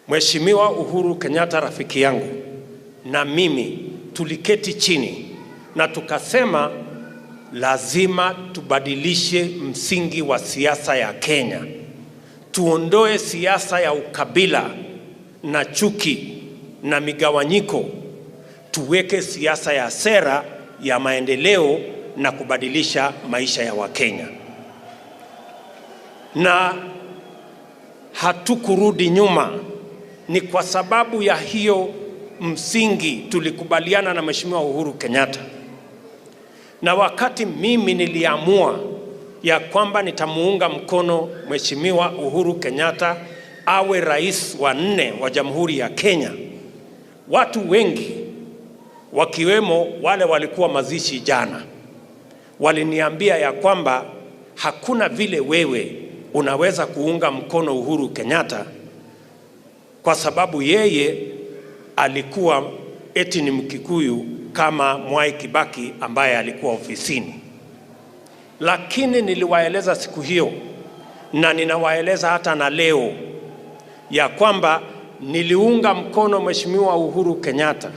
Mheshimiwa Uhuru Kenyatta rafiki yangu na mimi tuliketi chini na tukasema lazima tubadilishe msingi wa siasa ya Kenya. Tuondoe siasa ya ukabila na chuki na migawanyiko. Tuweke siasa ya sera ya maendeleo na kubadilisha maisha ya Wakenya. Na hatukurudi nyuma. Ni kwa sababu ya hiyo msingi tulikubaliana na Mheshimiwa Uhuru Kenyatta. Na wakati mimi niliamua ya kwamba nitamuunga mkono Mheshimiwa Uhuru Kenyatta awe rais wa 4 wa Jamhuri ya Kenya, watu wengi wakiwemo wale walikuwa mazishi jana waliniambia ya kwamba hakuna vile wewe unaweza kuunga mkono Uhuru Kenyatta kwa sababu yeye alikuwa eti ni Mkikuyu kama Mwai Kibaki ambaye alikuwa ofisini. Lakini niliwaeleza siku hiyo na ninawaeleza hata na leo ya kwamba niliunga mkono Mheshimiwa Uhuru Kenyatta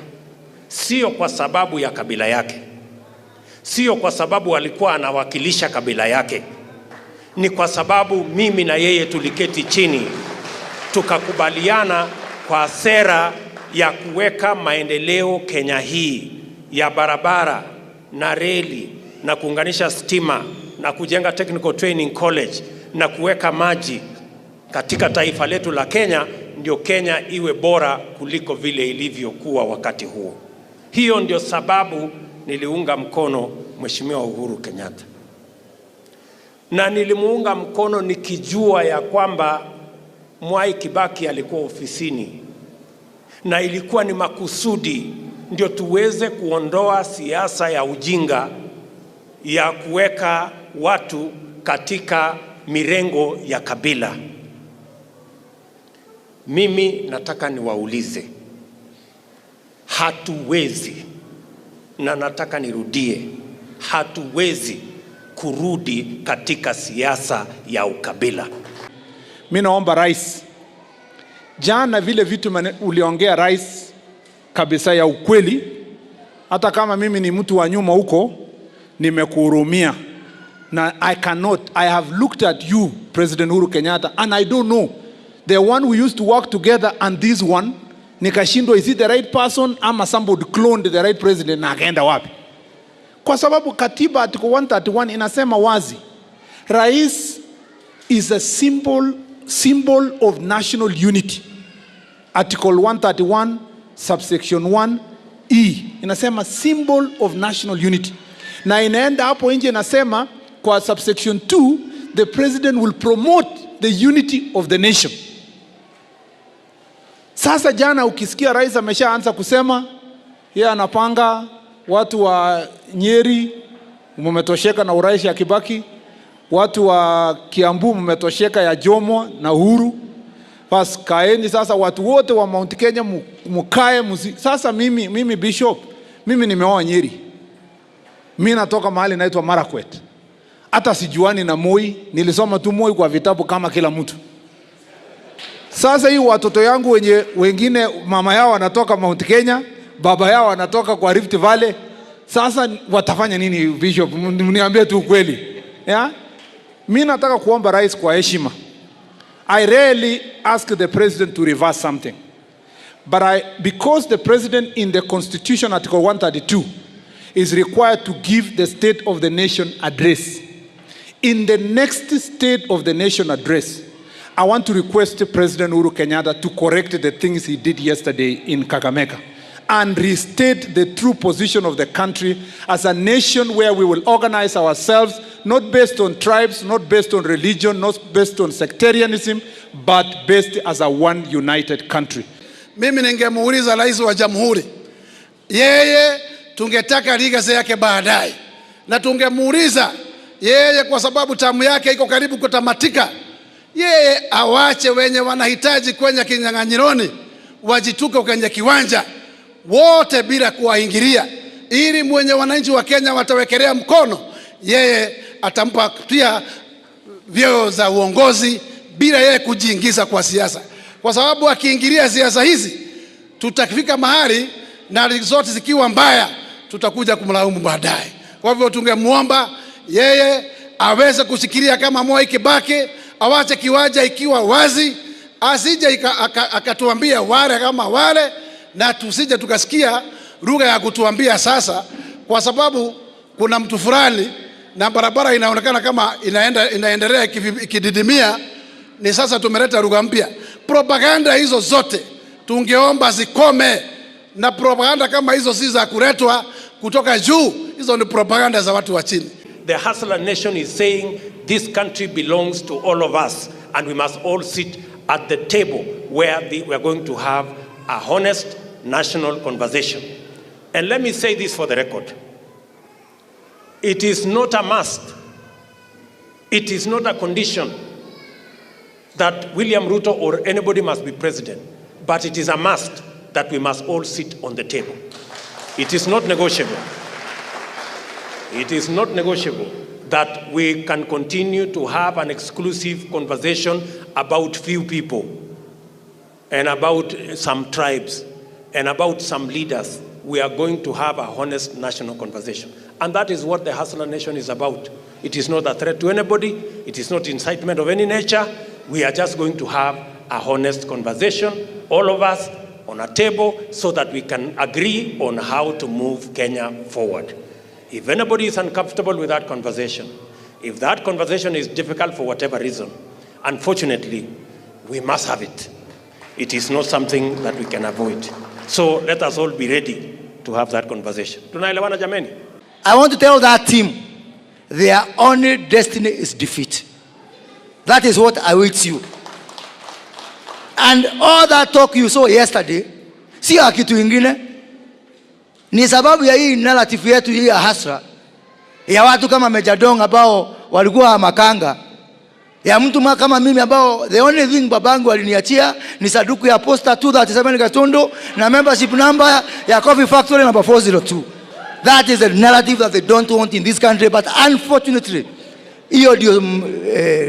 sio kwa sababu ya kabila yake, sio kwa sababu alikuwa anawakilisha kabila yake, ni kwa sababu mimi na yeye tuliketi chini tukakubaliana kwa sera ya kuweka maendeleo Kenya hii ya barabara na reli na kuunganisha stima na kujenga technical training college na kuweka maji katika taifa letu la Kenya, ndio Kenya iwe bora kuliko vile ilivyokuwa wakati huo. Hiyo ndio sababu niliunga mkono Mheshimiwa Uhuru Kenyatta. Na nilimuunga mkono nikijua ya kwamba Mwai Kibaki alikuwa ofisini na ilikuwa ni makusudi ndio tuweze kuondoa siasa ya ujinga ya kuweka watu katika mirengo ya kabila. Mimi nataka niwaulize, hatuwezi, na nataka nirudie, hatuwezi kurudi katika siasa ya ukabila. Mimi naomba Rais, jana vile vitu uliongea Rais kabisa ya ukweli, hata kama mimi ni mtu wa nyuma huko, nimekuhurumia. Na I have looked at you, President Uhuru Kenyatta, and I don't know, the one we used to work together and this one, nikashindwa, is it the right person ama somebody cloned the right president na akaenda wapi? Kwa sababu katiba article 131 inasema wazi, Rais is a symbol of national unity. Article 131 subsection 1E inasema symbol of national unity, na inaenda hapo nje inasema kwa subsection 2 the president will promote the unity of the nation. Sasa jana ukisikia Rais ameshaanza kusema yeye anapanga watu wa Nyeri mmetosheka na urais ya Kibaki, watu wa Kiambu mmetosheka ya Jomo na Uhuru, basi kaeni sasa watu wote wa Mount Kenya mkae sasa. Mimi Bishop, mimi nimeoa Nyeri, mimi natoka mahali naitwa Marakwet, hata sijuani na Moi, nilisoma tu Moi kwa vitabu kama kila mtu. Sasa hii watoto yangu wengine mama yao wanatoka Mount Kenya, baba yao wanatoka kwa Rift Valley, sasa watafanya nini Bishop? Mniambie tu kweli. Yeah? Mimi nataka kuomba Rais kwa heshima, I rarely ask the president to reverse something, but because the president in the Constitution article 132 is required to give the State of the Nation address, in the next State of the Nation address, I want to request President Uhuru Kenyatta to correct the things he did yesterday in Kakamega and restate the true position of the country as a nation where we will organize ourselves, not based on tribes, not based on religion, not based on sectarianism, but based as a one united country. Mimi ningemuuliza Rais wa Jamhuri, yeye tungetaka legacy yake baadaye, na tungemuuliza yeye kwa sababu tamu yake iko karibu kutamatika, yeye awache wenye wanahitaji kwenye kinyang'anyironi wajituke kwenye kiwanja wote bila kuwaingilia, ili mwenye wananchi wa Kenya watawekelea mkono, yeye atampa pia vyeo za uongozi bila yeye kujiingiza kwa siasa. kwa sababu akiingilia siasa hizi tutafika mahali na zote zikiwa mbaya tutakuja kumlaumu baadaye. Kwa hivyo tungemuomba yeye aweze kusikilia kama Moi Kibaki, awache kiwanja ikiwa wazi, asije akatuambia wale kama wale, na tusije tukasikia lugha ya kutuambia sasa, kwa sababu kuna mtu fulani na barabara inaonekana kama inaendelea ikididimia, ni sasa tumeleta lugha mpya. Propaganda hizo zote tungeomba zikome, na propaganda kama hizo si za kuletwa kutoka juu, hizo ni propaganda za watu wa chini. The hustler nation is saying this country belongs to all of us and we must all sit at the table where we are going to have a honest national conversation. And let me say this for the record. It is not a must, it is not a condition that William Ruto or anybody must be president, but it is a must that we must all sit on the table. It is not negotiable. It is not negotiable that we can continue to have an exclusive conversation about few people and about some tribes and about some leaders. We are going to have a honest national conversation. And that is what the hustler nation is about. It is not a threat to anybody. It is not incitement of any nature. We are just going to have a honest conversation, all of us on a table, so that we can agree on how to move Kenya forward. If anybody is uncomfortable with that conversation, if that conversation is difficult for whatever reason, unfortunately, we must have it. It is not something that we can avoid. So let us all be ready to have that conversation. Tunaelewana jameni? I want to tell that team, their only destiny is defeat. That is what I will tell you. And all that talk you saw yesterday, si kitu ingine, ni sababu ya hii narrative yetu hii ya hasra, ya watu kama Mejadong ambao walikuwa makanga, ya mtu kama mimi ambao the only thing babangu aliniachia ni saduku ya posta 237 Gatundu na membership number ya Coffee Factory number 402. That is the narrative that they don't want in this country, but unfortunately, hiyo ndio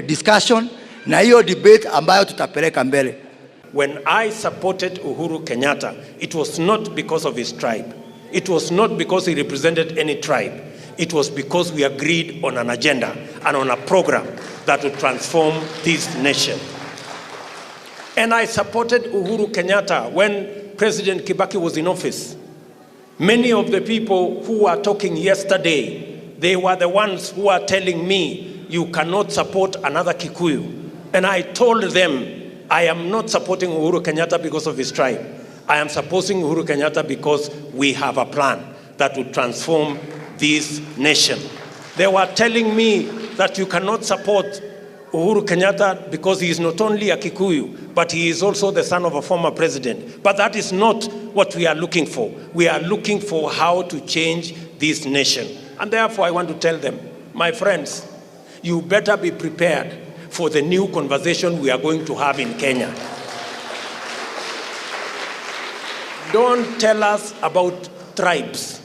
discussion na hiyo debate ambayo tutapeleka mbele. When I supported Uhuru Kenyatta, it was not because of his tribe. It was not because he represented any tribe. It was because we agreed on an agenda and on a program that would transform this nation. And I supported Uhuru Kenyatta when President Kibaki was in office. Many of the people who were talking yesterday, they were the ones who are telling me, you cannot support another Kikuyu. And I told them, I am not supporting Uhuru Kenyatta because of his tribe. I am supporting Uhuru Kenyatta because we have a plan that will transform this nation. They were telling me that you cannot support Uhuru Kenyatta because he is not only a Kikuyu, but he is also the son of a former president. But that is not what we are looking for. We are looking for how to change this nation. And therefore I want to tell them, my friends, you better be prepared for the new conversation we are going to have in Kenya. Don't tell us about tribes.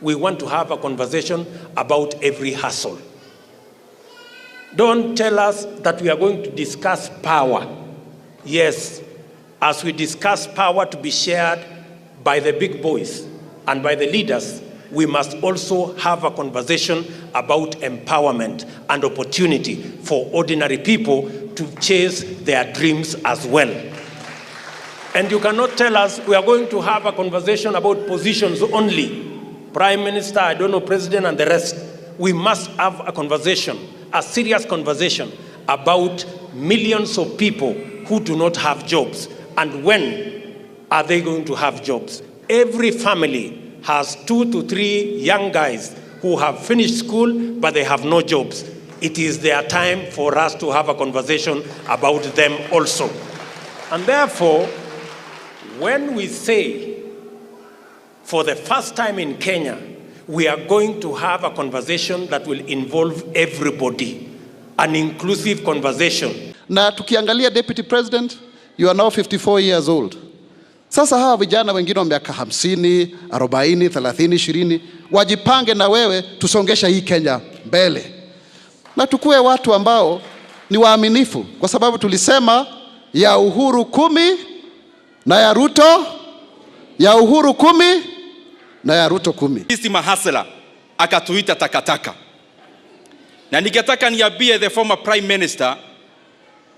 We want to have a conversation about every hustle. Don't tell us that we are going to discuss power. Yes, as we discuss power to be shared by the big boys and by the leaders, we must also have a conversation about empowerment and opportunity for ordinary people to chase their dreams as well. And you cannot tell us we are going to have a conversation about positions only. Prime Minister, I don't know, President and the rest. We must have a conversation, a serious conversation about millions of people who do not have jobs. And when are they going to have jobs? Every family has 2 to 3 young guys who have finished school, but they have no jobs. It is their time for us to have a conversation about them also. And therefore, when we say, for the first time in Kenya, we are going to have a conversation that will involve everybody, an inclusive conversation. Na tukiangalia Deputy President, you are now 54 years old. Sasa hawa vijana wengine wa miaka 50, 40, 30, 20, wajipange na wewe tusongesha hii Kenya mbele. Na tukue watu ambao ni waaminifu, kwa sababu tulisema ya Uhuru 10 na ya Ruto, ya Uhuru 10 na ya Ruto 10. Sisi mahasla akatuita takataka. Na ningetaka niambie the former prime minister,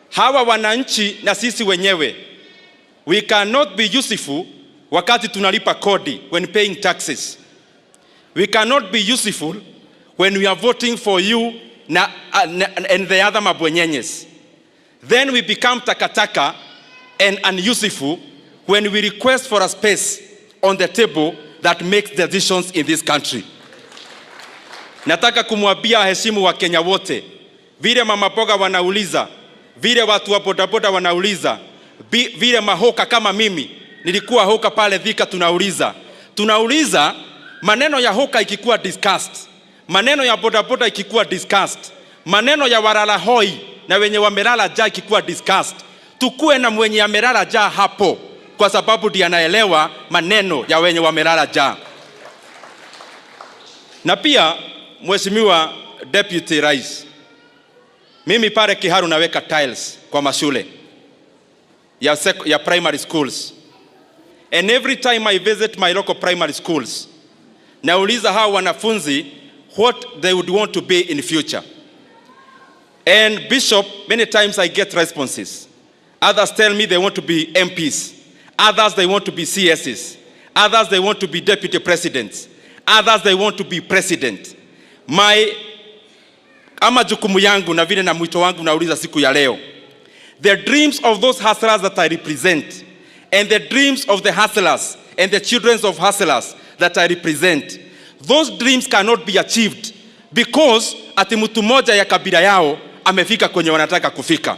hawa wananchi na sisi wenyewe, we cannot be useful wakati tunalipa kodi, when paying taxes. We cannot be useful when we are voting for you and the other mabwenyenyes. Then we become takataka and unuseful when we request for a space on the table that makes decisions in this country. Nataka kumwambia heshimu wa Kenya wote, vile mama boga wanauliza, vile watu wa bodaboda wanauliza, vile mahoka kama mimi, nilikuwa hoka pale Thika, tunauliza maneno ya hoka ikikuwa discussed, maneno ya bodaboda ikikuwa discussed, maneno ya warala hoi na wenye wamelala jaa ikikuwa discussed, tukue na mwenye amelala jaa hapo, kwa sababu ndiye anaelewa maneno ya wenye wamelala jaa. Na pia Mheshimiwa Deputy Rais, mimi pale Kiharu naweka tiles kwa mashule ya primary schools, and every time I visit my local primary schools, nauliza hao wanafunzi what they would want to be in future. And Bishop, many times I get responses. Others tell me they want to be MPs, others they want to be CSs, others they want to be deputy presidents, others they want to be president. Ama jukumu yangu na vile na mwito wangu nauliza siku ya leo, the dreams of those hustlers that I represent, and the dreams of the hustlers and the children of hustlers that I represent, those dreams cannot be achieved because ati mtu moja ya kabila yao amefika kwenye wanataka kufika.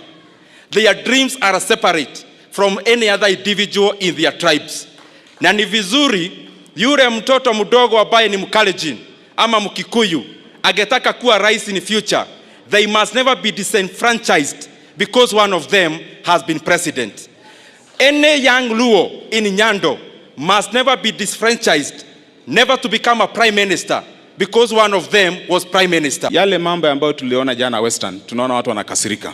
Their dreams are separate from any other individual in their tribes. Na ni vizuri yule mtoto mdogo ambaye ni Mkalenjin ama Mkikuyu agetaka kuwa rais in future, they must never be disenfranchised because one of them has been president. Any young Luo in Nyando must never be disfranchised, never to become a prime minister because one of them was prime minister. Yale mambo ambayo tuliona jana Western, tunaona watu wanakasirika.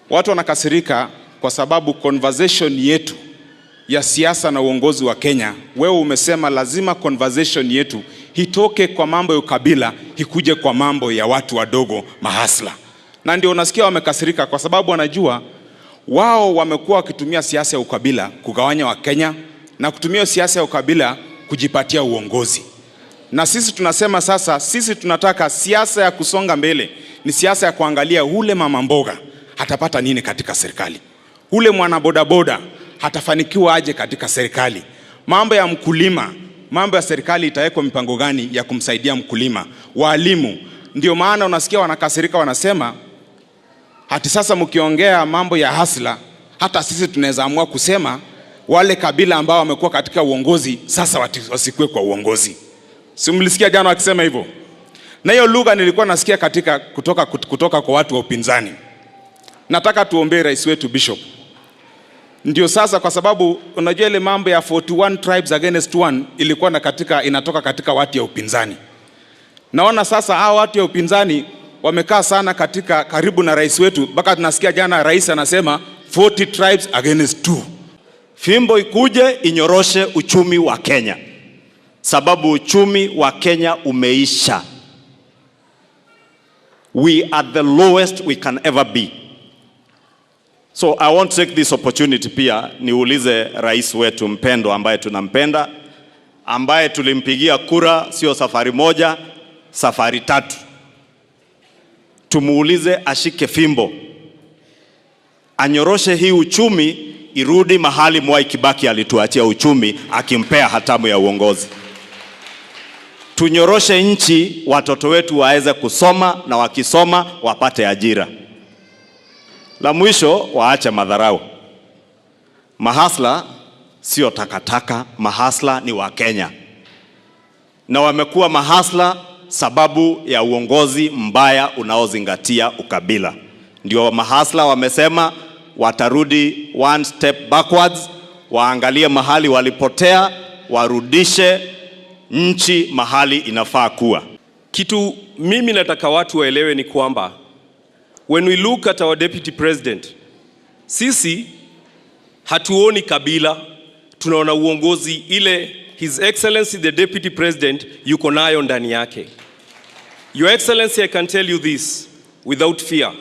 Watu wanakasirika kwa sababu conversation yetu ya siasa na uongozi wa Kenya, wewe umesema lazima conversation yetu hitoke kwa mambo ya ukabila, hikuje kwa mambo ya watu wadogo, mahasla. Na ndio unasikia wamekasirika kwa sababu wanajua wao wamekuwa wakitumia siasa ya ukabila kugawanya wa Kenya na kutumia siasa ya ukabila kujipatia uongozi. Na sisi tunasema sasa, sisi tunataka siasa ya kusonga mbele, ni siasa ya kuangalia ule mama mboga hatapata nini katika serikali, ule mwana bodaboda hatafanikiwa aje katika serikali, mambo ya mkulima, mambo ya serikali itawekwa mipango gani ya kumsaidia mkulima, walimu. Ndio maana unasikia wanakasirika, wanasema hati sasa mkiongea mambo ya hasla, hata sisi tunaweza amua kusema wale kabila ambao wamekuwa katika uongozi sasa wasikue kwa uongozi. Si mlisikia jana wakisema hivyo? Na hiyo lugha nilikuwa nasikia katika kutoka kwa watu wa upinzani. Nataka tuombee rais wetu Bishop. Ndio sasa, kwa sababu unajua ile mambo ya 41 tribes against one ilikuwa inatoka katika watu ya upinzani. Naona sasa hao watu ya upinzani wamekaa sana karibu na rais wetu, mpaka tunasikia jana rais anasema 40 tribes against 2. Fimbo ikuje inyoroshe uchumi wa Kenya, sababu uchumi wa Kenya umeisha. We are the lowest we can ever be. So I want to take this opportunity pia niulize rais wetu mpendo ambaye tunampenda, ambaye tulimpigia kura sio safari moja, safari 3. Tumuulize ashike fimbo, anyoroshe hii uchumi irudi mahali Mwai Kibaki alituachia uchumi akimpea hatamu ya uongozi. Tunyoroshe nchi, watoto wetu waweze kusoma na wakisoma wapate ajira. La mwisho, waache madharau. Mahasla sio takataka, mahasla ni wa Kenya. Na wamekuwa mahasla sababu ya uongozi mbaya unaozingatia ukabila. Ndio mahasla wamesema watarudi one step backwards, waangalie mahali walipotea, warudishe nchi mahali inafaa kuwa. Kitu mimi nataka watu waelewe ni kwamba when we look at our deputy president, sisi hatuoni kabila, tunaona uongozi ile His Excellency the Deputy President yuko nayo ndani yake. Your Excellency, I can tell you this without fear.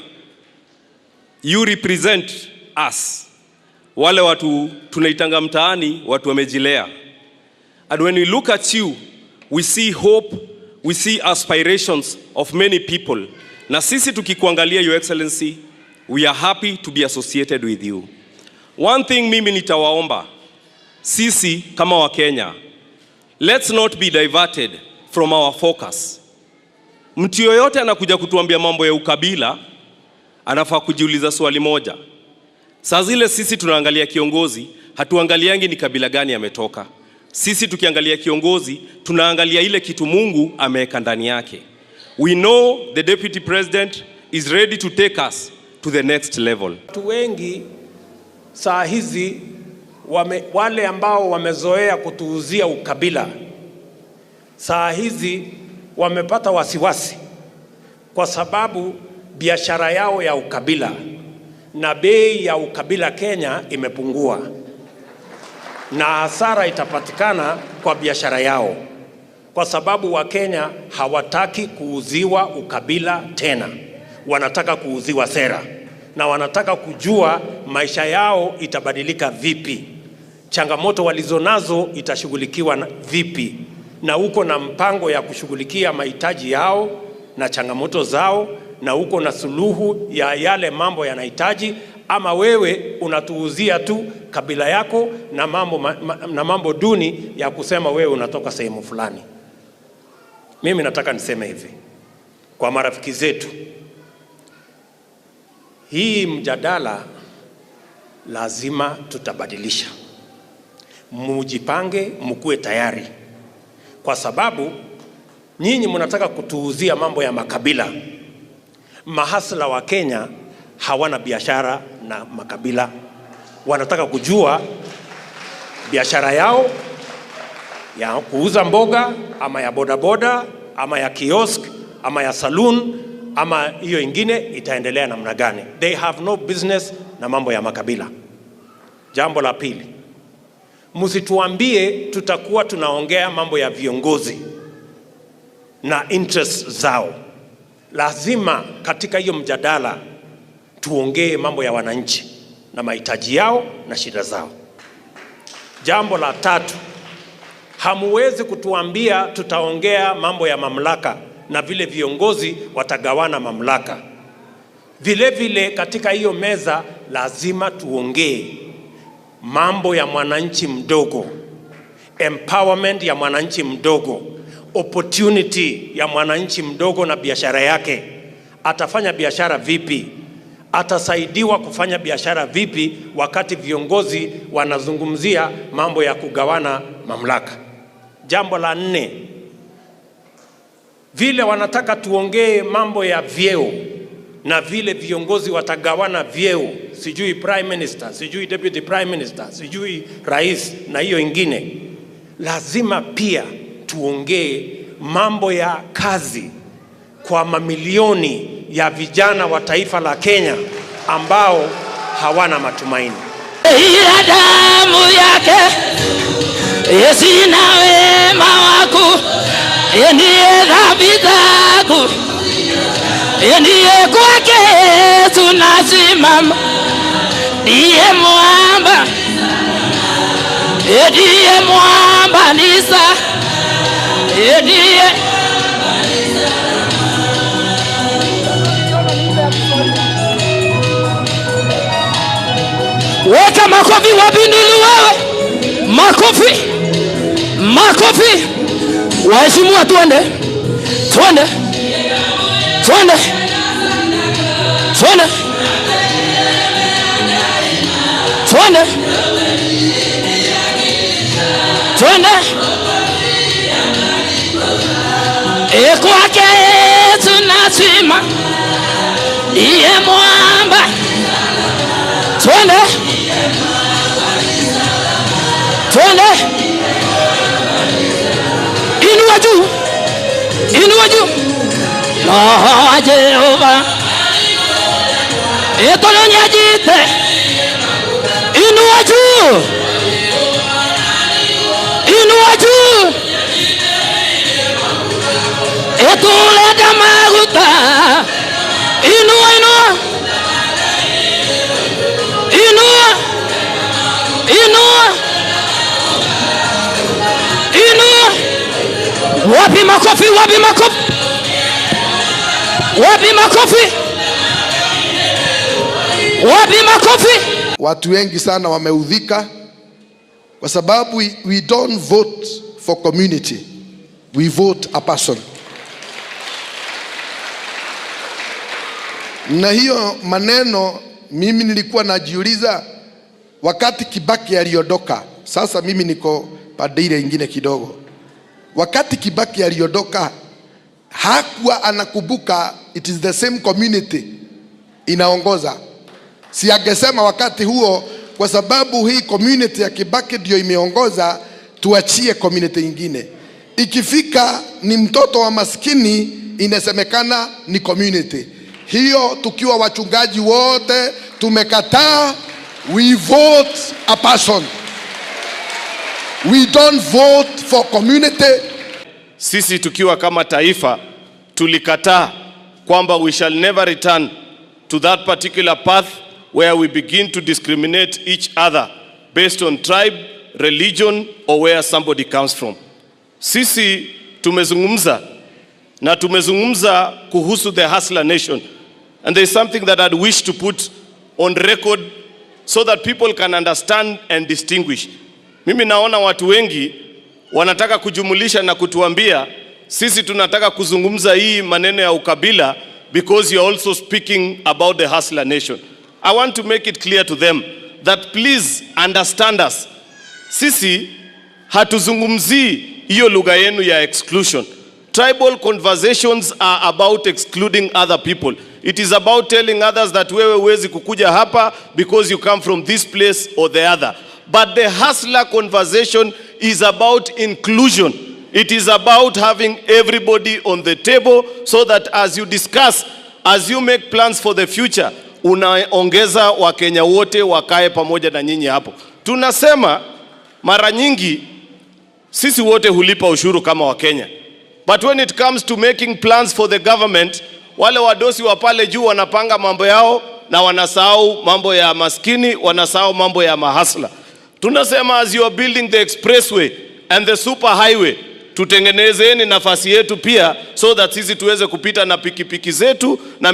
You represent us. Wale watu tunaitanga mtaani, watu wamejilea. And when we look at you, we see hope, we see aspirations of many people. Na sisi tukikuangalia, Your Excellency, we are happy to be associated with you. One thing mimi nitawaomba, sisi kama wa Kenya, let's not be diverted from our focus. Mtu yoyote anakuja kutuambia mambo ya ukabila, anafaa kujiuliza swali moja. Saa zile sisi tunaangalia kiongozi, hatuangaliangi ni kabila gani ametoka. Sisi tukiangalia kiongozi, tunaangalia ile kitu Mungu ameweka ndani yake. We know the Deputy President is ready to take us to the next level. Watu wengi saa hizi wale ambao wamezoea kutuuzia ukabila, saa hizi wamepata wasiwasi kwa sababu biashara yao ya ukabila na bei ya ukabila Kenya imepungua, na hasara itapatikana kwa biashara yao, kwa sababu Wakenya hawataki kuuziwa ukabila tena, wanataka kuuziwa sera, na wanataka kujua maisha yao itabadilika vipi, changamoto walizonazo itashughulikiwa vipi, na uko na mpango ya kushughulikia mahitaji yao na changamoto zao, na uko na suluhu ya yale mambo yanahitaji, ama wewe unatuuzia tu kabila yako na mambo duni ya kusema wewe unatoka sehemu fulani. Mimi nataka niseme hivi kwa marafiki zetu, hii mjadala lazima tutabadilisha. Mujipange, mkue tayari, kwa sababu nyinyi mnataka kutuuzia mambo ya makabila. Mahasla wa Kenya hawana biashara na makabila, wanataka kujua biashara yao ya kuuza mboga ama ya bodaboda ama ya kiosk ama ya saloon ama hiyo ingine itaendelea namna gani. They have no business na mambo ya makabila. Jambo la pili, msituambie tutakuwa tunaongea mambo ya viongozi na interest zao. Lazima katika hiyo mjadala tuongee mambo ya wananchi na mahitaji yao na shida zao. Jambo la tatu, hamuwezi kutuambia tutaongea mambo ya mamlaka na vile viongozi watagawana mamlaka. Vile vile katika hiyo meza lazima tuongee mambo ya mwananchi mdogo, empowerment ya mwananchi mdogo, opportunity ya mwananchi mdogo na biashara yake. Atafanya biashara vipi? Atasaidiwa kufanya biashara vipi wakati viongozi wanazungumzia mambo ya kugawana mamlaka? Jambo la nne, vile wanataka tuongee mambo ya vyeo na vile viongozi watagawana vyeo, sijui prime minister, sijui deputy prime minister, sijui rais na hiyo ingine. Lazima pia tuongee mambo ya kazi kwa mamilioni ya vijana wa taifa la Kenya ambao hawana matumaini. Ila damu yake Yesu na wema wako ndiye dhambi zangu, ndiye kwake tunasimama, ndiye mwamba nisa, ndiye weka makofi wapindulu wewe, makofi, makofi. Waheshimiwa, twende, twende, twende, twende, twende, twende. Kwake tunasema ndiye mwamba. Twende, twende. Inua juu, inua juu. No Jehova etolonyajite. Inua Inua juu. Inua juu. Etuleta maguta. Inua, inua. Inua. Inua. Inua. Wapi makofi, wapi makofi. Wapi makofi. Wapi makofi. Watu wengi sana wameudhika kwa sababu we don't vote for community, we vote a person. Na hiyo maneno mimi nilikuwa najiuliza wakati Kibaki aliondoka. Sasa mimi niko pande ile nyingine kidogo. Wakati Kibaki aliondoka hakuwa anakumbuka it is the same community inaongoza. Si angesema wakati huo kwa sababu hii community ya Kibaki ndio imeongoza tuachie community nyingine. Ikifika ni mtoto wa maskini inasemekana ni community. Hiyo tukiwa wachungaji wote tumekataa. We vote a person. We don't vote for community. Sisi tukiwa kama taifa tulikataa kwamba we shall never return to that particular path where we begin to discriminate each other based on tribe, religion or where somebody comes from. Sisi tumezungumza na tumezungumza kuhusu the hustler nation, and there is something that I'd wish to put on record so that people can understand and distinguish. Mimi naona watu wengi wanataka kujumulisha na kutuambia sisi tunataka kuzungumza hii maneno ya ukabila because you're also speaking about the hustler nation. I want to make it clear to them that please understand us. Sisi hatuzungumzi hiyo lugha yenu ya exclusion. Tribal conversations are about excluding other people. It is about telling others that wewe huwezi kukuja hapa because you come from this place or the other. But the hustler conversation is about inclusion. It is about having everybody on the table so that as you discuss, as you make plans for the future, unaongeza Wakenya wote wakae pamoja na nyinyi hapo. Tunasema mara nyingi sisi wote hulipa ushuru kama Wakenya. But when it comes to making plans for the government, wale wadosi wa pale juu wanapanga mambo yao na wanasahau mambo ya maskini, wanasahau mambo ya mahasla. Tunasema as you are building the expressway and the super highway, tutengenezeni nafasi yetu pia so that sisi tuweze kupita na pikipiki zetu na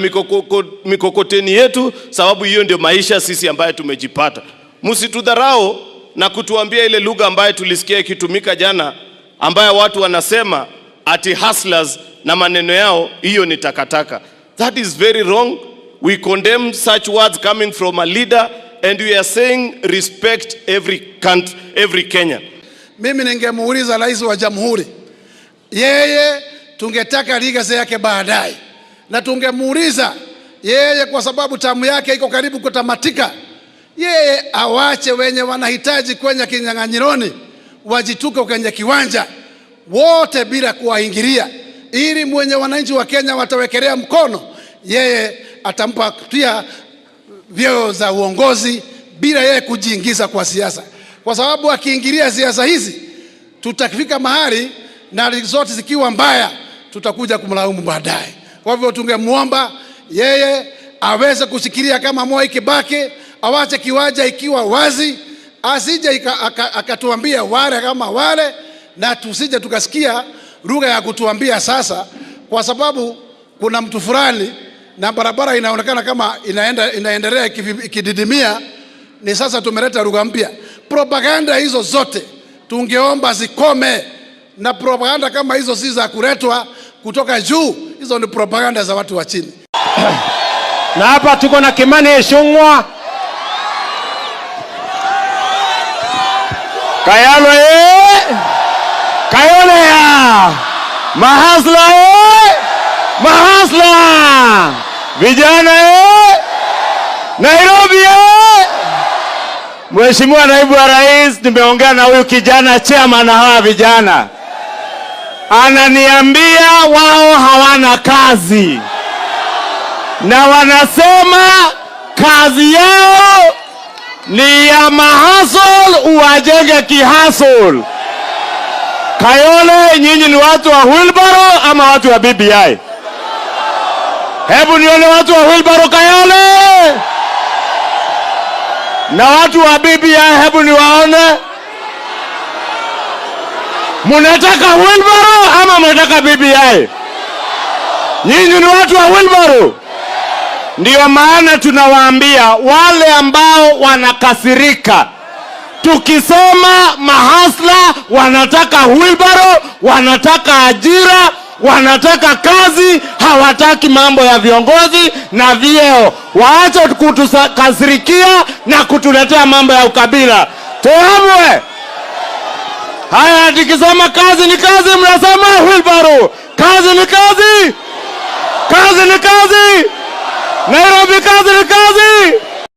mikokoteni yetu, sababu hiyo ndio maisha sisi ambaye tumejipata. Msitudharau na kutuambia ile lugha ambaye tulisikia ikitumika jana ambaye watu wanasema ati hustlers na maneno yao hiyo ni takataka. That is very wrong. We condemn such words coming from a leader and we are saying respect every country, every Kenyan. Mimi ningemuuliza Rais wa Jamhuri, yeye tungetaka legacy yake baadaye, na tungemuuliza yeye kwa sababu tamu yake iko karibu kutamatika, yeye awache wenye wanahitaji kwenye kinyang'anyironi wajituke kwenye kiwanja wote bila kuwaingilia, ili mwenye wananchi wa Kenya watawekelea mkono, yeye atampa pia vyeo za uongozi bila yeye kujiingiza kwa siasa. Kwa sababu akiingilia siasa hizi tutafika mahali na zote zikiwa mbaya tutakuja kumlaumu baadaye. Kwa hivyo tungemuomba yeye aweze kusikilia kama Moi Kibaki, awache kiwanja ikiwa wazi, asije akatuambia wale kama wale, na tusije tukasikia lugha ya kutuambia sasa kwa sababu kuna mtu fulani na barabara inaonekana kama inaendelea ikididimia, ni sasa tumeleta lugha mpya. Propaganda hizo zote tungeomba zikome, na propaganda kama hizo si za kuletwa kutoka juu, hizo ni propaganda za watu wa chini. Na hapa tuko na Kimani Ichung'wah. Kayano Kayone ya mahasla mahasla vijana Nairobi. Mheshimiwa Naibu wa Rais, nimeongea na huyu kijana chairman na hawa vijana, ananiambia wao hawana kazi na wanasema kazi yao ni ya mahasol, uwajenge kihasol. Kayole, nyinyi ni watu wa wheelbarrow ama watu wa BBI? Hebu nione watu wa wheelbarrow Kayole. Na watu wa BBI hebu niwaone. Munataka wheelbarrow ama munataka BBI? Nyinyi ni watu wa wheelbarrow. Ndio maana tunawaambia wale ambao wanakasirika, tukisema mahasla wanataka wheelbarrow, wanataka ajira, wanataka kazi, hawataki mambo ya viongozi na vyeo. Waache kutukasirikia na kutuletea mambo ya ukabila. Tuamue. Haya, tukisema kazi ni kazi, mnasema wheelbarrow. Kazi ni kazi. Kazi ni kazi. Nairobi, kazi ni kazi.